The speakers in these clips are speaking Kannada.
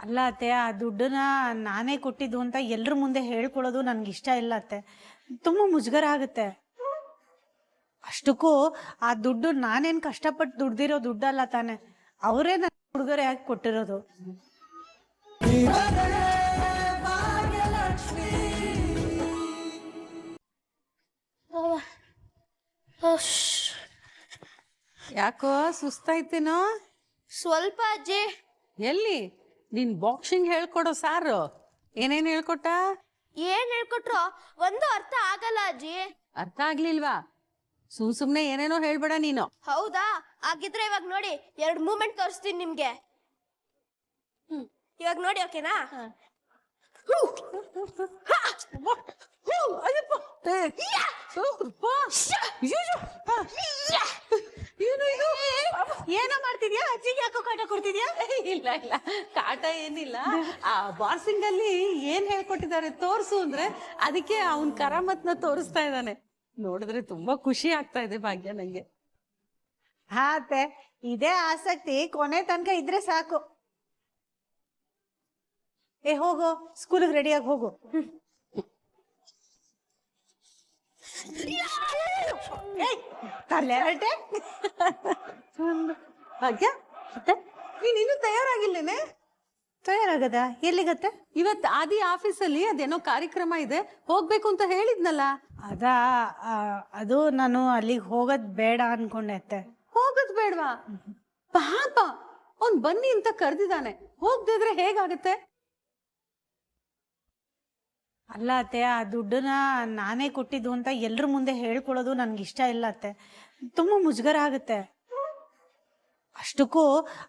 ಅಲ್ಲ ಅತ್ತೆ, ಆ ದುಡ್ಡನ್ನ ನಾನೇ ಕೊಟ್ಟಿದ್ದು ಅಂತ ಎಲ್ರ ಮುಂದೆ ಹೇಳ್ಕೊಳ್ಳೋದು ನನ್ಗೆ ಇಷ್ಟ ಇಲ್ಲ ಅತ್ತೆ. ತುಂಬಾ ಮುಜುಗರ ಆಗುತ್ತೆ. ಅಷ್ಟಕ್ಕೂ ಆ ದುಡ್ಡು ನಾನೇನ್ ಕಷ್ಟಪಟ್ಟು ದುಡ್ದಿರೋ ದುಡ್ಡಲ್ಲ ತಾನೆ, ಅವರೇ ನನ್ನ ಉಡುಗೊರೆ ಹಾಕಿ ಕೊಟ್ಟಿರೋದು. ಯಾಕೋ ಸುಸ್ತಾಯ್ತೇನೋ? ಸ್ವಲ್ಪ ಅಜ್ಜಿ. ಎಲ್ಲಿ ನೀನ್ ಬಾಕ್ಸಿಂಗ್ ಹೇಳ್ಕೊಡೋ ಸಾರು ಏನೇನ್ ಹೇಳ್ಕೊಟ್ಟ? ಏನ್ ಹೇಳ್ಕೊಟ್ರು ಒಂದು ಅರ್ಥ ಆಗಲ್ಲ ಅಜ್ಜಿ. ಅರ್ಥ ಆಗ್ಲಿಲ್ವಾ? ಸುಮ್ನೆ ಏನೇನೋ ಹೇಳ್ಬೇಡ ನೀನು. ಹೌದಾ? ಆಗಿದ್ರೆ ಇವಾಗ ನೋಡಿ 2 ಮೂಮೆಂಟ್ ತೋರಿಸ್ತೀನಿ ನಿಮ್ಗೆ. ಇವಾಗ ನೋಡಿ, ಓಕೆನಾ? ಏನೋ ಮಾಡ್ತಿದ್ಯಾ? ಅಜ್ಜಿಗೆ ಯಾಕೋ ಕಾಟ ಕೊಡ್ತಿದ್ಯಾ? ಇಲ್ಲ ಇಲ್ಲ, ಕಾಟ ಏನಿಲ್ಲ. ಆ ಬಾಕ್ಸಿಂಗ್ ಅಲ್ಲಿ ಏನ್ ಹೇಳ್ಕೊಟ್ಟಿದ್ದಾರೆ ತೋರ್ಸು ಅಂದ್ರೆ ಅದಕ್ಕೆ ಅವನ್ ಕರಾಮತ್ನ ತೋರಿಸ್ತಾ ಇದ್ದಾನೆ. ನೋಡಿದ್ರೆ ತುಂಬಾ ಖುಷಿ ಆಗ್ತಾ ಇದೆ ಭಾಗ್ಯ ನಂಗೆ. ಹಾ ಅತ್ತೆ, ಇದೇ ಆಸಕ್ತಿ ಕೊನೆ ತನಕ ಇದ್ರೆ ಸಾಕು. ಹೋಗು, ಸ್ಕೂಲಿಗೆ ರೆಡಿಯಾಗಿ ಹೋಗು. ಭಾಗ್ಯ, ನೀನ್ ಇನ್ನೂ ತಯಾರಾಗಿಲ್ಲೇನೆ? ತಯಾರಾಗದ? ಎಲ್ಲಿಗತ್ತೆ? ಇವತ್ ಆದಿ ಆಫೀಸಲ್ಲಿ ಅದೇನೋ ಕಾರ್ಯಕ್ರಮ ಇದೆ, ಹೋಗ್ಬೇಕು ಅಂತ ಹೇಳಿದ್ನಲ್ಲ. ಅದಾ, ಅದು ನಾನು ಅಲ್ಲಿಗೆ ಹೋಗೋದ್ ಬೇಡ ಅನ್ಕೊಂಡೆ ಅತ್ತೆ. ಹೋಗೋದ್ ಬೇಡ್ವಾ? ಪಾಪ ಅವ್ನ್ ಬನ್ನಿ ಅಂತ ಕರ್ದಿದ್ದಾನೆ, ಹೋಗ್ದಿದ್ರೆ ಹೇಗಾಗತ್ತೆ? ಅಲ್ಲ ಅತ್ತೆ, ಆ ದುಡ್ಡನ್ನ ನಾನೇ ಕೊಟ್ಟಿದ್ದು ಅಂತ ಎಲ್ರ ಮುಂದೆ ಹೇಳ್ಕೊಳ್ಳೋದು ನನ್ಗೆ ಇಷ್ಟ ಇಲ್ಲ ಅತ್ತೆ. ತುಂಬಾ ಮುಜುಗರ ಆಗುತ್ತೆ. ಅಷ್ಟಕ್ಕೂ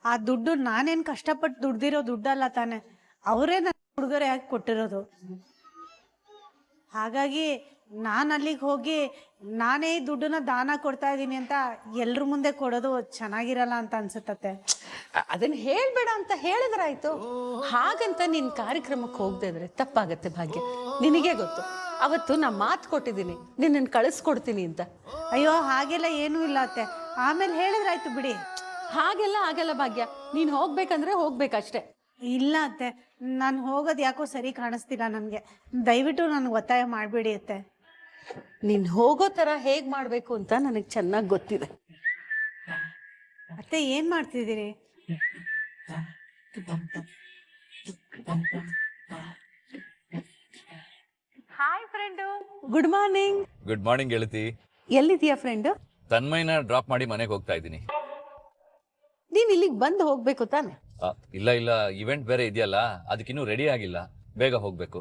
ಆ ದುಡ್ಡು ನಾನೇನ್ ಕಷ್ಟಪಟ್ಟು ದುಡ್ದಿರೋ ದುಡ್ಡಲ್ಲ ತಾನೆ, ಅವರೇ ನನ್ನ ಉಡುಗೊರೆ ಹಾಕಿ ಕೊಟ್ಟಿರೋದು. ಹಾಗಾಗಿ ನಾನು ಅಲ್ಲಿಗೆ ಹೋಗಿ ನಾನೇ ದುಡ್ಡನ್ನ ದಾನ ಕೊಡ್ತಾ ಇದ್ದೀನಿ ಅಂತ ಎಲ್ರ ಮುಂದೆ ಕೊಡೋದು ಚೆನ್ನಾಗಿರಲ್ಲ ಅಂತ ಅನ್ಸುತ್ತತ್ತೆ. ಅದನ್ನ ಹೇಳ್ಬೇಡ ಅಂತ ಹೇಳಿದ್ರಾಯ್ತು. ಹಾಗಂತ ನೀನ್ ಕಾರ್ಯಕ್ರಮಕ್ಕೆ ಹೋಗದೆ ಇದ್ರೆ ತಪ್ಪಾಗತ್ತೆ ಭಾಗ್ಯ. ನಿನಗೆ ಗೊತ್ತು, ಅವತ್ತು ನಾ ಮಾತು ಕೊಟ್ಟಿದ್ದೀನಿ ನಿನ್ನನ್ನು ಕಳಿಸ್ಕೊಡ್ತೀನಿ ಅಂತ. ಅಯ್ಯೋ, ಹಾಗೆಲ್ಲ ಏನೂ ಇಲ್ಲ ಅತ್ತೆ, ಆಮೇಲೆ ಹೇಳಿದ್ರಾಯ್ತು ಬಿಡಿ. ಹಾಗೆಲ್ಲ ಆಗಲ್ಲ ಭಾಗ್ಯ, ನೀನ್ ಹೋಗ್ಬೇಕಂದ್ರೆ ಹೋಗ್ಬೇಕಷ್ಟೆ. ಇಲ್ಲ ಅತ್ತೆ, ನಾನು ಹೋಗೋದು ಯಾಕೋ ಸರಿ ಕಾಣಿಸ್ತಿಲ್ಲ ನನಗೆ. ದಯವಿಟ್ಟು ನನಗೆ ಒತ್ತಾಯ ಮಾಡಬೇಡಿ ಅತ್ತೆ. ನೀನ್ ಹೋಗೋ ತರ ಹೇಗ್ ಮಾಡ್ಬೇಕು ಅಂತ ನನಗೆ ಚೆನ್ನಾಗಿ ಗೊತ್ತಿದೆ. ಅತ್ತೆ, ಏನ್ ಮಾಡ್ತಿದ್ದೀರಿ? Hi friend, good morning. Good morning ಗೆಳತಿ. ಎಲ್ಲಿದೀಯಾ ಫ್ರೆಂಡು? ತನ್ಮಯ್ನ ಡ್ರಾಪ್ ಮಾಡಿ ಮನೆಗೆ ಹೋಗ್ತಾ ಇದ್ದೀನಿ. ನೀನ್ ಇಲ್ಲಿಗೆ ಬಂದು ಹೋಗ್ಬೇಕು ತಾನೆ? ಇಲ್ಲ ಇಲ್ಲ, ಇವೆಂಟ್ ಬೇರೆ ಇದೆಯಲ್ಲ, ಅದಕ್ಕಿನ್ನೂ ರೆಡಿ ಆಗಿಲ್ಲ, ಬೇಗ ಹೋಗ್ಬೇಕು.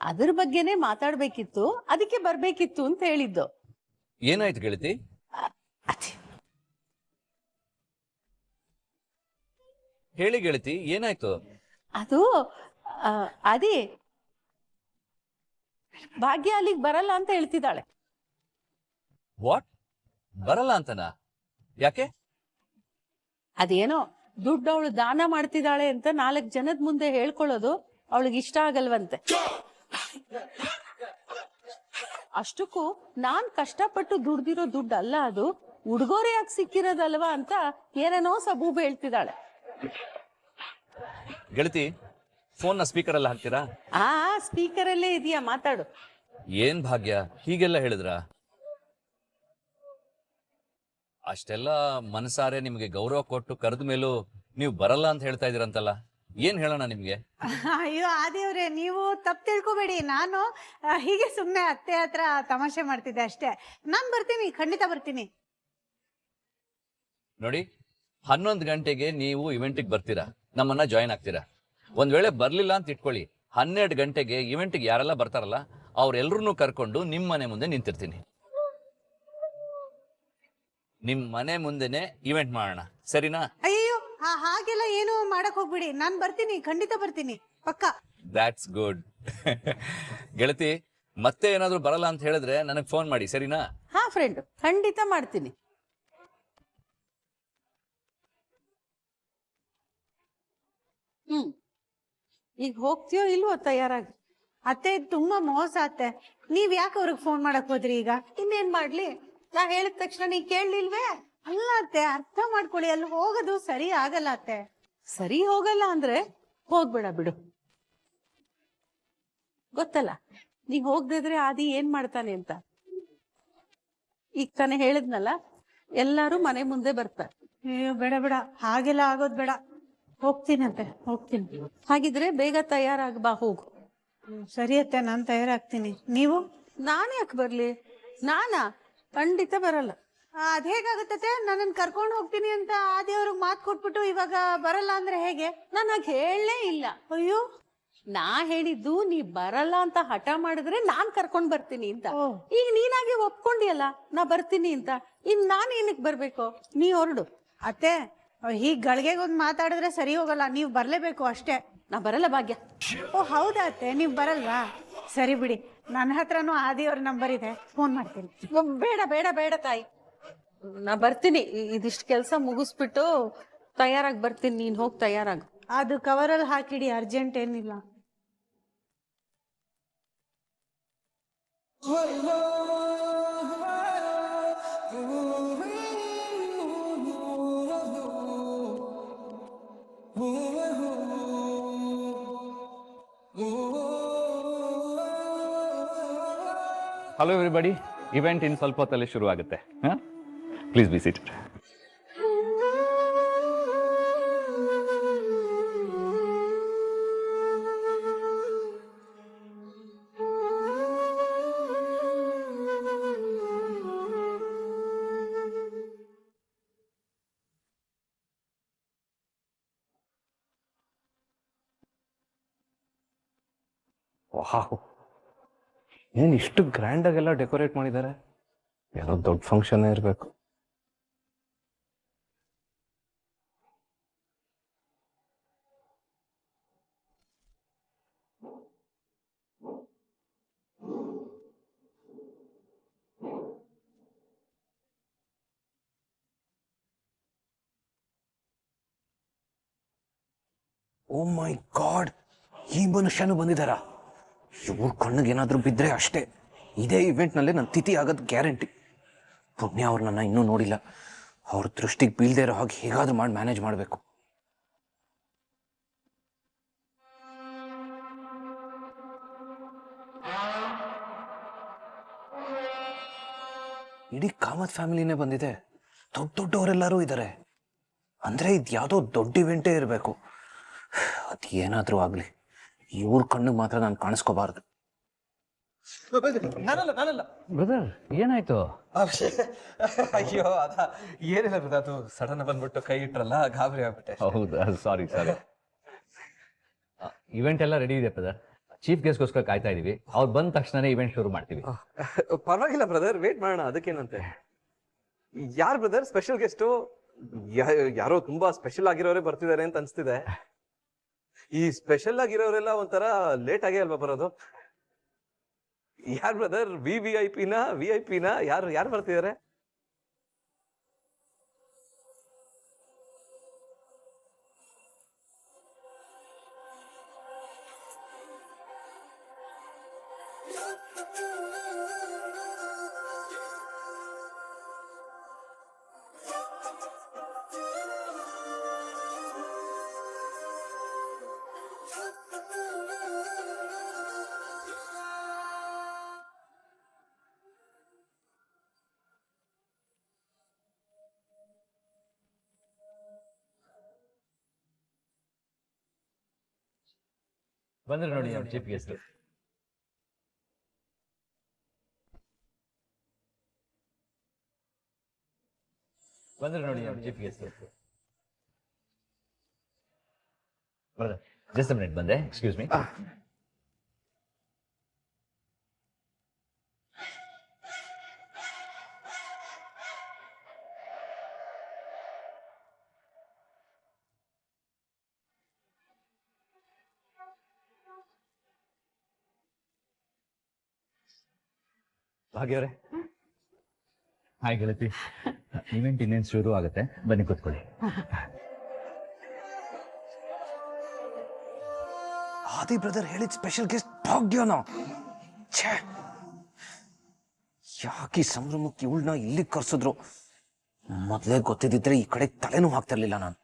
ಅದ್ರ ಬಗ್ಗೆನೇ ಮಾತಾಡ್ಬೇಕಿತ್ತು, ಅದಕ್ಕೆ ಬರ್ಬೇಕಿತ್ತು ಅಂತ ಹೇಳಿದ್ದು. ಏನಾಯ್ತು ಗೆಳತಿ? ಹೇಳಿ ಗೆಳತಿ, ಏನಾಯ್ತು? ಅದು ಅದೇ ಭಾಗ್ಯ ಅಲ್ಲಿಗೆ ಬರಲ್ಲ ಅಂತ ಹೇಳ್ತಿದ್ದಾಳೆ. ವಾಟ್? ಬರಲ್ಲ ಅಂತನಾ? ಯಾಕೆ? ಅದೇನೋ ದುಡ್ಡು ಅವಳು ದಾನ ಮಾಡ್ತಿದ್ದಾಳೆ ಅಂತ 4 ಜನದ ಮುಂದೆ ಹೇಳ್ಕೊಳ್ಳೋದು ಅವಳಿಗೆ ಇಷ್ಟ ಆಗಲ್ವಂತೆ. ಅಷ್ಟಕ್ಕೂ ನಾನ್ ಕಷ್ಟಪಟ್ಟು ದುಡ್ದಿರೋ ದುಡ್ಡು ಅಲ್ಲ, ಅದು ಉಡುಗೊರೆಯಾಗಿ ಸಿಕ್ಕಿರೋದಲ್ವಾ ಅಂತ ಏನೇನೋ ಸಬೂಬು ಹೇಳ್ತಿದ್ದಾಳೆ. ಗೆಳತಿ, ಫೋನ್ನ ಸ್ಪೀಕರ್ ಎಲ್ಲ ಹಾಕ್ತೀರಾ? ಸ್ಪೀಕರ್ ಅಲ್ಲೇ ಇದೆಯಾ, ಮಾತಾಡು. ಏನ್ ಭಾಗ್ಯ, ಹೀಗೆಲ್ಲ ಹೇಳಿದ್ರ? ಅಷ್ಟೆಲ್ಲ ಮನಸಾರೆ ನಿಮ್ಗೆ ಗೌರವ ಕೊಟ್ಟು ಕರೆದ ಮೇಲೂ ನೀವು ಬರಲ್ಲ ಅಂತ ಹೇಳ್ತಾ ಇದೀರಂತಲ್ಲ, ಏನ್ ಹೇಳೋಣ ನಿಮ್ಗೆ? ಅಯ್ಯೋ ಆದಿಯವ್ರೆ, ನೀವು ತಪ್ಪು ತಿಳ್ಕೊಬೇಡಿ. ನಾನು ಹೀಗೆ ಸುಮ್ಮನೆ ಅತ್ತೆ ಹತ್ರ ತಮಾಷೆ ಮಾಡ್ತಿದ್ದೆ ಅಷ್ಟೇ. ನಾನು ಬರ್ತೀನಿ, ಖಂಡಿತ ಬರ್ತೀನಿ. ನೋಡಿ, 11 ಗಂಟೆಗೆ ನೀವು ಇವೆಂಟಿಗೆ ಬರ್ತೀರಾ, ನಮ್ಮನ್ನ ಜಾಯಿನ್ ಆಗ್ತೀರಾ. ಒಂದ್ ವೇಳೆ ಬರ್ಲಿಲ್ಲ ಅಂತ ಇಟ್ಕೊಳ್ಳಿ, 12 ಗಂಟೆಗೆ ಇವೆಂಟ್ಗೆ ಯಾರೆಲ್ಲ ಬರ್ತಾರಲ್ಲ ಅವ್ರೆಲ್ರೂ ಕರ್ಕೊಂಡು ನಿಮ್ ಮನೆ ಮುಂದೆ ನಿಂತಿರ್ತೀನಿ. ನಿಮ್ ಮನೆ ಮುಂದೆನೆ ಇವೆಂಟ್ ಮಾಡೋಣ, ಸರಿನಾ? ಅಯ್ಯೋ, ಹಾಗೆಲ್ಲ ಏನು ಮಾಡಕ್ ಹೋಗ್ಬಿಡಿ. ನಾನು ಬರ್ತೀನಿ, ಖಂಡಿತ ಬರ್ತೀನಿ, ಪಕ್ಕ. That's good. ಗೆಳತಿ, ಮತ್ತೆ ಏನಾದ್ರು ಬರಲ್ಲ ಅಂತ ಹೇಳಿದ್ರೆ ನನಗೆ ಫೋನ್ ಮಾಡಿ, ಸರಿನಾ? ಹಾ ಫ್ರೆಂಡ್, ಖಂಡಿತ ಮಾಡ್ತೀನಿ. ಈಗ ಹೋಗ್ತೀಯೋ ಇಲ್ವೋ ತಯಾರಾಗಿ? ಅತ್ತೆ, ತುಂಬಾ ಮೋಸ ಅತ್ತೆ. ನೀವ್ ಯಾಕೆ ಅವ್ರಿಗೆ ಫೋನ್ ಮಾಡಕ್ ಹೋದ್ರಿ ಈಗ? ಇನ್ನೇನ್ ಮಾಡ್ಲಿ, ನಾ ಹೇಳಿದ ತಕ್ಷಣ ನೀ ಕೇಳಲಿಲ್ವೇ? ಅಲ್ಲ ಅತ್ತೆ, ಅರ್ಥ ಮಾಡ್ಕೊಳ್ಳಿ, ಅಲ್ಲಿ ಹೋಗೋದು ಸರಿ ಆಗಲ್ಲ ಅತ್ತೆ. ಸರಿ ಹೋಗಲ್ಲ ಅಂದ್ರೆ ಹೋಗ್ಬೇಡ ಬಿಡು. ಗೊತ್ತಲ್ಲ ನೀ ಹೋಗ್ದಿದ್ರೆ ಆದಿ ಏನ್ ಮಾಡ್ತಾನೆ ಅಂತ. ಈಗ ತಾನೇ ಹೇಳಿದ್ನಲ್ಲ, ಎಲ್ಲಾರು ಮನೆ ಮುಂದೆ ಬರ್ತಾರೆ. ಅಯ್ಯೋ ಬೇಡ ಬೇಡ, ಹಾಗೆಲ್ಲ ಆಗೋದ್ ಬೇಡ. ಹೋಗ್ತೀನಂತೆ, ಹೋಗ್ತೀನಿ. ಹಾಗಿದ್ರೆ ಬೇಗ ತಯಾರಾಗಿ ಬಾ, ಹೋಗು. ಸರಿ ಅತ್ತೆ, ನಾನು ತಯಾರಾಗ್ತೀನಿ. ನೀವು? ನಾನೇ ಯಾಕೆ ಬರ್ಲಿ? ನಾನಾ? ಖಂಡಿತ ಬರಲ್ಲ. ಅದ್ ಹೇಗಾಗತ್ತೆ? ನನ್ನನ್ನು ಕರ್ಕೊಂಡು ಹೋಗ್ತೀನಿ ಅಂತ ಆದಿಯವ್ರಿಗೆ ಮಾತು ಕೊಟ್ಬಿಟ್ಟು ಇವಾಗ ಬರಲ್ಲ ಅಂದ್ರೆ ಹೇಗೆ? ನಾನು ಹಾಗೆ ಹೇಳಲೇ ಇಲ್ಲ. ಅಯ್ಯೋ, ನಾ ಹೇಳಿದ್ದು ನೀ ಬರಲ್ಲ ಅಂತ ಹಠ ಮಾಡಿದ್ರೆ ನಾನ್ ಕರ್ಕೊಂಡ್ ಬರ್ತೀನಿ ಅಂತ. ಓ. ಈಗ ನೀನಾಗೆ ಒಪ್ಕೊಂಡಿಯಲ್ಲ ನಾ ಬರ್ತೀನಿ ಅಂತ, ಇನ್ ನಾನ್ ಏನಕ್ ಬರ್ಬೇಕು? ನೀ ಹೊರಡು. ಅತ್ತೆ ಹೀಗ್ ಗಳಿಗೆಗೊಂದು ಮಾತಾಡಿದ್ರೆ ಸರಿ ಹೋಗಲ್ಲ, ನೀವು ಬರ್ಲೇಬೇಕು ಅಷ್ಟೇ. ನಾ ಬರಲ್ಲ ಭಾಗ್ಯ. ಓ ಹೌದಾ ಅತ್ತೆ, ನೀವು ಬರಲ್ವಾ? ಸರಿ ಬಿಡಿ, ನನ್ನ ಹತ್ರನೂ ಆದಿಯವ್ರ ನಂಬರ್ ಇದೆ, ಫೋನ್ ಮಾಡ್ತೀನಿ. ಬೇಡ ಬೇಡ ಬೇಡ ತಾಯಿ, ನಾ ಬರ್ತೀನಿ. ಇದಿಷ್ಟು ಕೆಲಸ ಮುಗಿಸ್ಬಿಟ್ಟು ತಯಾರಾಗಿ ಬರ್ತೀನಿ. ನೀನ್ ಹೋಗಿ ತಯಾರಾಗು. ಅದು ಕವರಲ್ಲಿ ಹಾಕಿಡಿ, ಅರ್ಜೆಂಟ್ ಏನಿಲ್ಲ. ಹಲೋ ಎವ್ರಿಬಡಿ, ಇವೆಂಟ್ ಇನ್ ಸ್ವಲ್ಪ ಹೊತ್ತಲ್ಲಿ ಶುರು ಆಗುತ್ತೆ. Please be seated. ವಾಹ್, ಏನು ಇಷ್ಟು ಗ್ರ್ಯಾಂಡಾಗೆಲ್ಲ ಡೆಕೋರೇಟ್ ಮಾಡಿದ್ದಾರೆ. ಏನೋ ದೊಡ್ಡ ಫಂಕ್ಷನ್ ಇರಬೇಕು. ಓ ಮೈ ಗಾಡ್, ಈ ಮನುಷ್ಯನು ಬಂದಿದ್ದಾರಾ? ಇವ್ರ ಕಣ್ಣಿಗೆ ಏನಾದರೂ ಬಿದ್ದರೆ ಅಷ್ಟೇ, ಇದೇ ಇವೆಂಟ್ನಲ್ಲೇ ನನ್ನ ತಿಥಿ ಆಗೋದು ಗ್ಯಾರಂಟಿ. ಪುಣ್ಯ ಅವ್ರು ನನ್ನ ಇನ್ನೂ ನೋಡಿಲ್ಲ. ಅವ್ರ ದೃಷ್ಟಿಗೆ ಬೀಳದೇ ಇರೋ ಹಾಗೆ ಹೇಗಾದ್ರೂ ಮಾಡಿ ಮ್ಯಾನೇಜ್ ಮಾಡಬೇಕು. ಇಡೀ ಕಾಮತ್ ಫ್ಯಾಮಿಲಿನೇ ಬಂದಿದೆ. ದೊಡ್ಡವರೆಲ್ಲರೂ ಇದ್ದಾರೆ. ಅಂದರೆ ಇದು ಯಾವುದೋ ದೊಡ್ಡ ಇವೆಂಟೇ ಇರಬೇಕು. ಅದು ಏನಾದರೂ ಆಗಲಿ, ಇವ್ರ ಕಣ್ಣಿಗೆ ಮಾತ್ರ ನಾನು ಕಾಣಿಸ್ಕೋಬಾರ್ದು. ನಾನಲ್ಲ ಬ್ರದರ್, ಏನಾಯ್ತು? ಅಯ್ಯೋ ಏನಿಲ್ಲ ಬ್ರದರ್, ಅದು ಸಡನ್ ಬಂದ್ಬಿಟ್ಟು ಕೈ ಇಟ್ರಲ್ಲ, ಗಾಬರಿ ಆಗ್ಬಿಟ್ಟೆ. ಹೌದಾ, ಸಾರಿ. ಇವೆಂಟ್ ಎಲ್ಲ ರೆಡಿ ಇದೆ ಬ್ರದರ್. ಚೀಫ್ ಗೆಸ್ಟ್ಗೋಸ್ಕರ ಕಾಯ್ತಾ ಇದೀವಿ. ಅವ್ರು ಬಂದ ತಕ್ಷಣನೇ ಇವೆಂಟ್ ಶುರು ಮಾಡ್ತೀವಿ. ಪರವಾಗಿಲ್ಲ ಬ್ರದರ್, ವೇಟ್ ಮಾಡೋಣ, ಅದಕ್ಕೇನಂತೆ. ಯಾರು ಬ್ರದರ್ ಸ್ಪೆಷಲ್ ಗೆಸ್ಟು? ಯಾರೋ ತುಂಬಾ ಸ್ಪೆಷಲ್ ಆಗಿರೋರೇ ಬರ್ತಿದ್ದಾರೆ ಅಂತ ಅನ್ಸ್ತಿದೆ. ಈ ಸ್ಪೆಷಲ್ ಆಗಿರೋರೆಲ್ಲ ಒಂಥರ ಲೇಟ್ ಆಗೇ ಅಲ್ವಾ ಬರೋದು? ಯಾರು ಬ್ರದರ್, VIP ನ ಯಾರು ಬರ್ತಿದ್ದಾರೆ? ಬಂದ್ರೆ ನೋಡಿ ನಮ್ಮ ಚೀಫ್ ಗೆಸ್ಟ್. ಜಸ್ಟ್ ಮಿನಿಟ್, ಬಂದೆ. Excuse me. ಭಾಗ್ಯವರೇ, ಹಾಯ್ ಗೆಳತಿ. ಇವೆಂಟ್ ಇನ್ನೇನು ಶುರು ಆಗುತ್ತೆ, ಬನ್ನಿ ಕೂತ್ಕೊಳ್ಳಿ. ಆದಿ ಬ್ರದರ್ ಹೇಳಿದ ಸ್ಪೆಷಲ್ ಗೆಸ್ಟ್ ಭಾಗ್ಯನ. ಛೇ, ಯಾಕೆ ಸಂಭ್ರಮಕ್ಕೆ ಇವಳನ್ನ ಇಲ್ಲಿಗೆ ಕರ್ಸಿದ್ರು? ಮೊದಲೇ ಗೊತ್ತಿದ್ದಿದ್ರೆ ಈ ಕಡೆ ತಲೆನೂ ಹಾಕ್ತಿರ್ಲಿಲ್ಲ ನಾನು.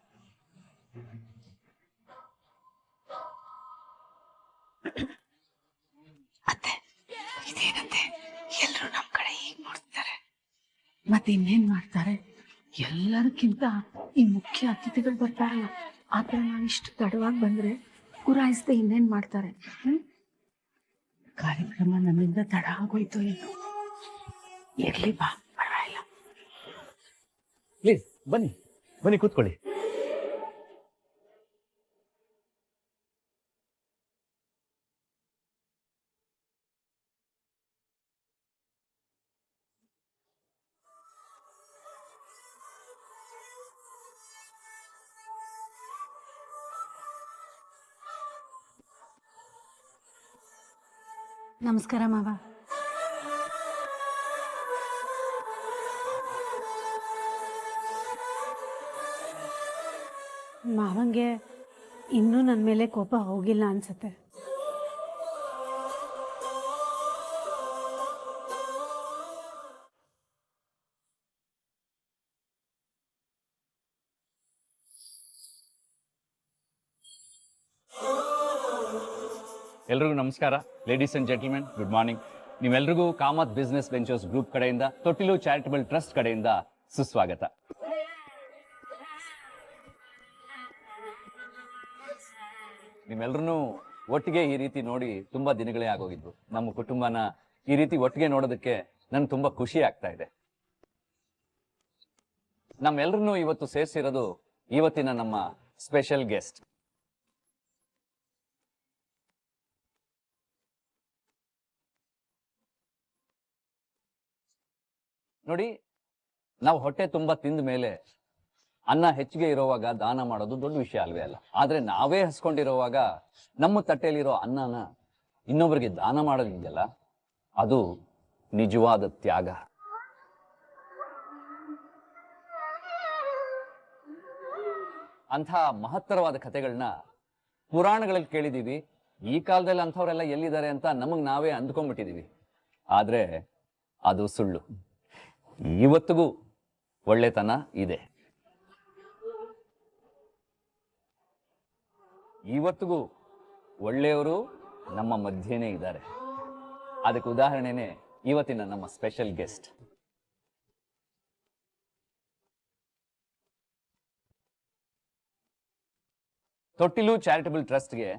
ಅತ್ತೆ ಇದೇನತ್ತೆ ಎಲ್ರು ನಮ್ ಕಡೆ ಹೀಗ್ ನೋಡ್ತಾರೆ ಮತ್ತೆ ಇನ್ನೇನ್ ಮಾಡ್ತಾರೆ ಎಲ್ಲರಿಗಿಂತ ಈ ಮುಖ್ಯ ಅತಿಥಿಗಳು ಬರ್ತಾರಲ್ಲ ಆತರ ನಾವಿಷ್ಟು ತಡವಾಗಿ ಬಂದ್ರೆ ಗುರಾಯಿಸ್ದೆ ಇನ್ನೇನ್ ಮಾಡ್ತಾರೆ ಕಾರ್ಯಕ್ರಮ ನಮ್ಮಿಂದ ತಡ ಆಗೋಯ್ತು ಏನು ಇರ್ಲಿ ಬಾ ಪರವಾಗಿಲ್ಲ. ಪ್ಲೀಸ್ ಬನ್ನಿ ಬನ್ನಿ ಕೂತ್ಕೊಳ್ಳಿ. ನಮಸ್ಕಾರ ಮಾವ. ಮಾವಂಗೆ ಇನ್ನೂ ನನ್ನ ಮೇಲೆ ಕೋಪ ಹೋಗಿಲ್ಲ ಅನ್ಸುತ್ತೆ. ಎಲ್ರಿಗೂ ನಮಸ್ಕಾರ. Ladies and gentlemen, good morning. ನೀವೆಲ್ರಿಗೂ ಕಾಮತ್ ಬಿಸ್ನೆಸ್ ವೆಂಚರ್ಸ್ ಗ್ರೂಪ್ ಕಡೆಯಿಂದ, ತೊಟ್ಟಿಲು ಚಾರಿಟಬಲ್ ಟ್ರಸ್ಟ್ ಕಡೆಯಿಂದ ಸುಸ್ವಾಗತ. ನಿಮ್ಮೆಲ್ಲರೂ ಒಟ್ಟಿಗೆ ಈ ರೀತಿ ನೋಡಿ ತುಂಬಾ ದಿನಗಳೇ ಆಗೋಗಿದ್ವು. ನಮ್ಮ ಕುಟುಂಬನ ಈ ರೀತಿ ಒಟ್ಟಿಗೆ ನೋಡೋದಕ್ಕೆ ನನ್ಗೆ ತುಂಬಾ ಖುಷಿ ಆಗ್ತಾ ಇದೆ. ನಮ್ಮೆಲ್ಲರನ್ನೂ ಇವತ್ತು ಸೇರಿಸಿರೋದು ಇವತ್ತಿನ ನಮ್ಮ ಸ್ಪೆಷಲ್ ಗೆಸ್ಟ್. ನೋಡಿ, ನಾವು ಹೊಟ್ಟೆ ತುಂಬಾ ತಿಂದ ಮೇಲೆ ಅನ್ನ ಹೆಚ್ಚಿಗೆ ಇರುವಾಗ ದಾನ ಮಾಡೋದು ದೊಡ್ಡ ವಿಷಯ ಅಲ್ವೇ ಅಲ್ಲ. ಆದ್ರೆ ನಾವೇ ಹಸ್ಕೊಂಡಿರುವಾಗ ನಮ್ಮ ತಟ್ಟೆಯಲ್ಲಿರೋ ಅನ್ನನ ಇನ್ನೊಬ್ಬರಿಗೆ ದಾನ ಮಾಡೋದಿದೆಯಲ್ಲ, ಅದು ನಿಜವಾದ ತ್ಯಾಗ. ಅಂಥ ಮಹತ್ತರವಾದ ಕಥೆಗಳನ್ನ ಪುರಾಣಗಳಲ್ಲಿ ಕೇಳಿದೀವಿ. ಈ ಕಾಲದಲ್ಲಿ ಅಂಥವ್ರೆಲ್ಲ ಎಲ್ಲಿದ್ದಾರೆ ಅಂತ ನಮಗ್ ನಾವೇ ಅಂದ್ಕೊಂಡ್ಬಿಟ್ಟಿದೀವಿ. ಆದ್ರೆ ಅದು ಸುಳ್ಳು. ಇವತ್ತಿಗೂ ಒಳ್ಳೆತನ ಇದೆ. ಇವತ್ತಿಗೂ ಒಳ್ಳೆಯವರು ನಮ್ಮ ಮಧ್ಯೆನೇ ಇದ್ದಾರೆ. ಅದಕ್ಕೆ ಉದಾಹರಣೆನೇ ಇವತ್ತಿನ ನಮ್ಮ ಸ್ಪೆಷಲ್ ಗೆಸ್ಟ್. ತೊಟ್ಟಿಲು ಚಾರಿಟಬಲ್ ಟ್ರಸ್ಟ್ಗೆ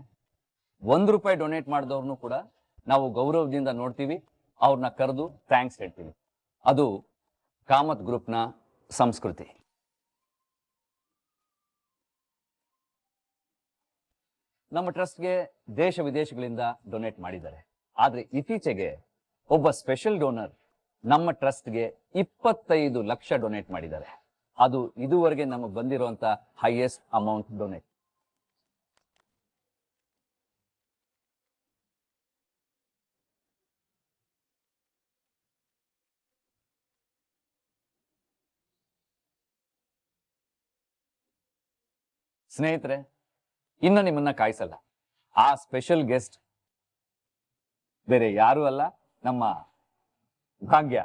₹1 ಡೊನೇಟ್ ಮಾಡಿದವ್ರನ್ನು ಕೂಡ ನಾವು ಗೌರವದಿಂದ ನೋಡ್ತೀವಿ. ಅವ್ರನ್ನ ಕರೆದು ಥ್ಯಾಂಕ್ಸ್ ಹೇಳ್ತೀವಿ. ಅದು ಕಾಮತ್ ಗ್ರೂಪ್ನ ಸಂಸ್ಕೃತಿ. ನಮ್ಮ ಟ್ರಸ್ಟ್ಗೆ ದೇಶ ವಿದೇಶಗಳಿಂದ ಡೊನೇಟ್ ಮಾಡಿದ್ದಾರೆ. ಆದ್ರೆ ಇತ್ತೀಚೆಗೆ ಒಬ್ಬ ಸ್ಪೆಷಲ್ ಡೋನರ್ ನಮ್ಮ ಟ್ರಸ್ಟ್ಗೆ 25 ಲಕ್ಷ ಡೊನೇಟ್ ಮಾಡಿದ್ದಾರೆ. ಅದು ಇದುವರೆಗೆ ನಮಗೆ ಬಂದಿರುವಂತ ಹೈಯೆಸ್ಟ್ ಅಮೌಂಟ್ ಡೊನೇಟ್. ಸ್ನೇಹಿತರೆ, ಇನ್ನು ನಿಮ್ಮನ್ನ ಕಾಯಿಸಲ್ಲ. ಆ ಸ್ಪೆಷಲ್ ಗೆಸ್ಟ್ ಬೇರೆ ಯಾರು ಅಲ್ಲ, ನಮ್ಮ ಭಾಗ್ಯ.